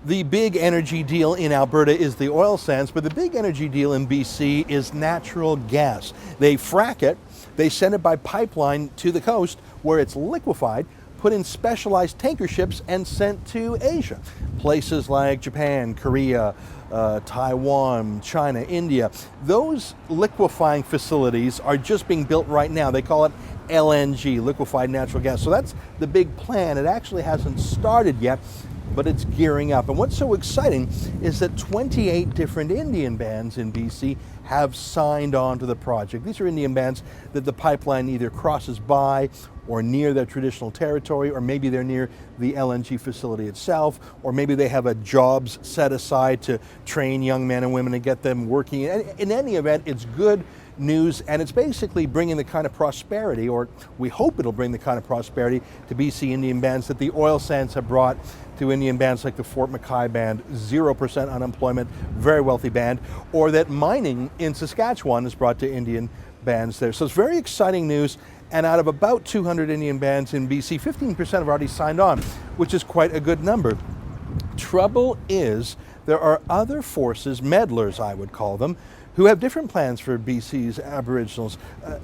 The big energy deal in Alberta is the oil sands, but the big energy deal in BC is natural gas. They frack it, they send it by pipeline to the coast where it's liquefied, put in specialized tanker ships and sent to Asia. Places like Japan, Korea, Taiwan, China, India. Those liquefying facilities are just being built right now. They call it LNG, liquefied natural gas. So that's the big plan. It actually hasn't started yet, but it's gearing up. And what's so exciting is that 28 different Indian bands in BC have signed on to the project. These are Indian bands that the pipeline either crosses by or near their traditional territory, or maybe they're near the LNG facility itself, or maybe they have a jobs set aside to train young men and women and get them working. In any event, it's good news, and it's basically bringing the kind of prosperity, or we hope it'll bring the kind of prosperity to BC Indian bands that the oil sands have brought to Indian bands like the Fort McKay band, 0% unemployment, very wealthy band, or that mining in Saskatchewan has brought to Indian bands there. So it's very exciting news, and out of about 200 Indian bands in BC, 15% have already signed on, which is quite a good number. Trouble is, there are other forces, meddlers I would call them, who have different plans for BC's Aboriginals,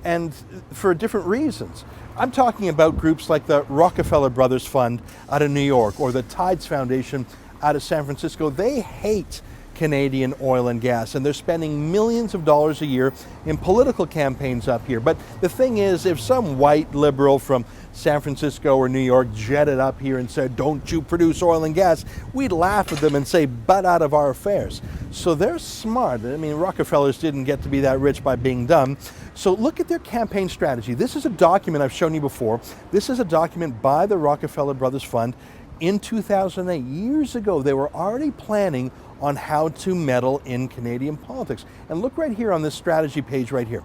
and for different reasons. I'm talking about groups like the Rockefeller Brothers Fund out of New York, or the Tides Foundation out of San Francisco. They hate Canadian oil and gas, and they're spending millions of dollars a year in political campaigns up here. But the thing is, if some white liberal from San Francisco or New York jetted up here and said, "Don't you produce oil and gas," we'd laugh at them and say, "Butt out of our affairs." So they're smart. I mean, Rockefellers didn't get to be that rich by being dumb. So look at their campaign strategy. This is a document I've shown you before. This is a document by the Rockefeller Brothers Fund. In 2008, years ago, they were already planning on how to meddle in Canadian politics. And look right here on this strategy page right here.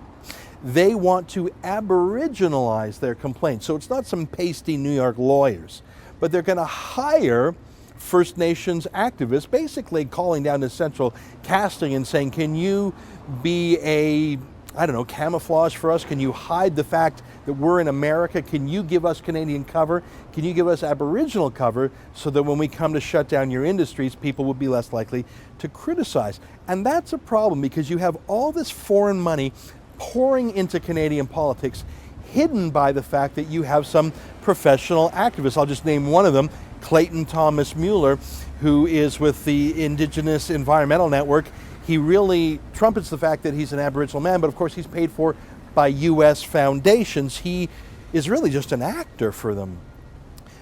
They want to aboriginalize their complaint. So it's not some pasty New York lawyers, but they're going to hire First Nations activists, basically calling down to central casting and saying, can you be a, I don't know, camouflage for us? Can you hide the fact that we're in America? Can you give us Canadian cover? Can you give us Aboriginal cover so that when we come to shut down your industries, people will be less likely to criticize? And that's a problem, because you have all this foreign money pouring into Canadian politics, hidden by the fact that you have some professional activists. I'll just name one of them, Clayton Thomas Mueller, who is with the Indigenous Environmental Network. He really trumpets the fact that he's an Aboriginal man, but of course he's paid for by U.S. foundations. He is really just an actor for them.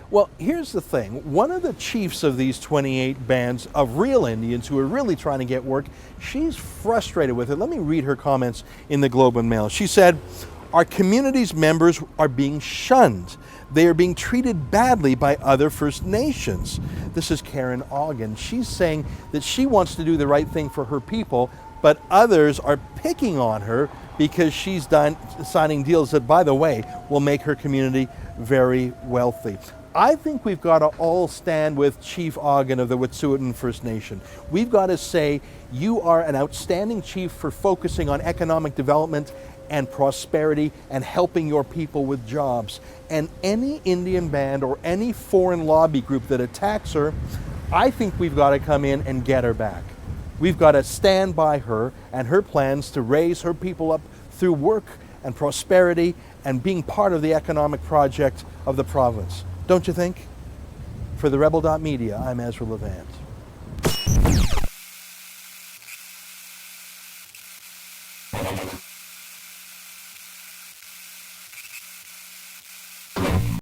Well, here's the thing. One of the chiefs of these 28 bands of real Indians who are really trying to get work, she's frustrated with it. Let me read her comments in the Globe and Mail. She said, "Our community's members are being shunned. They are being treated badly by other First Nations." This is Karen Ogden. She's saying that she wants to do the right thing for her people, but others are picking on her because she's done signing deals that, by the way, will make her community very wealthy. I think we've got to all stand with Chief Ogden of the Wet'suwet'en First Nation. We've got to say, you are an outstanding chief for focusing on economic development and prosperity and helping your people with jobs. And any Indian band or any foreign lobby group that attacks her, I think we've got to come in and get her back. We've got to stand by her and her plans to raise her people up through work and prosperity and being part of the economic project of the province. Don't you think? For TheRebel.media, I'm Ezra Levant.